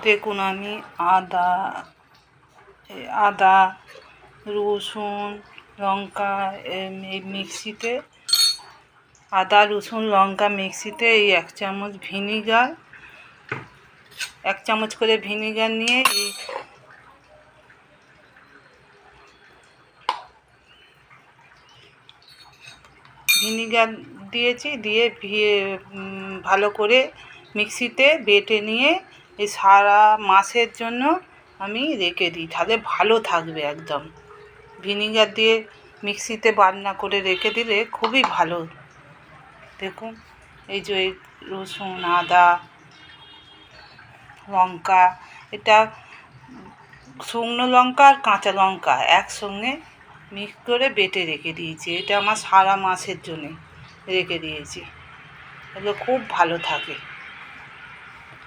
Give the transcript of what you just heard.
দেখুন আমি আদা রসুন লঙ্কা এই মিক্সিতে আদা রসুন লঙ্কা মিক্সিতে এই 1 চামচ ভিনিগার 1 চামচ করে ভিনিগার নিয়ে এই ভিনিগার দিয়েছি, দিয়ে ভালো করে মিক্সিতে বেটে নিয়ে এই সারা মাসের জন্য আমি রেখে দিই, তাহলে ভালো থাকবে একদম। ভিনিগার দিয়ে মিক্সিতে বাটনা করে রেখে দিলে খুবই ভালো। দেখুন এই যে রসুন আদা লঙ্কা, এটা শুকনো লঙ্কা আর কাঁচা লঙ্কা একসঙ্গে মিক্স করে বেটে রেখে দিয়েছি। এটা আমার সারা মাসের জন্যে রেখে দিয়েছি, এগুলো খুব ভালো থাকে।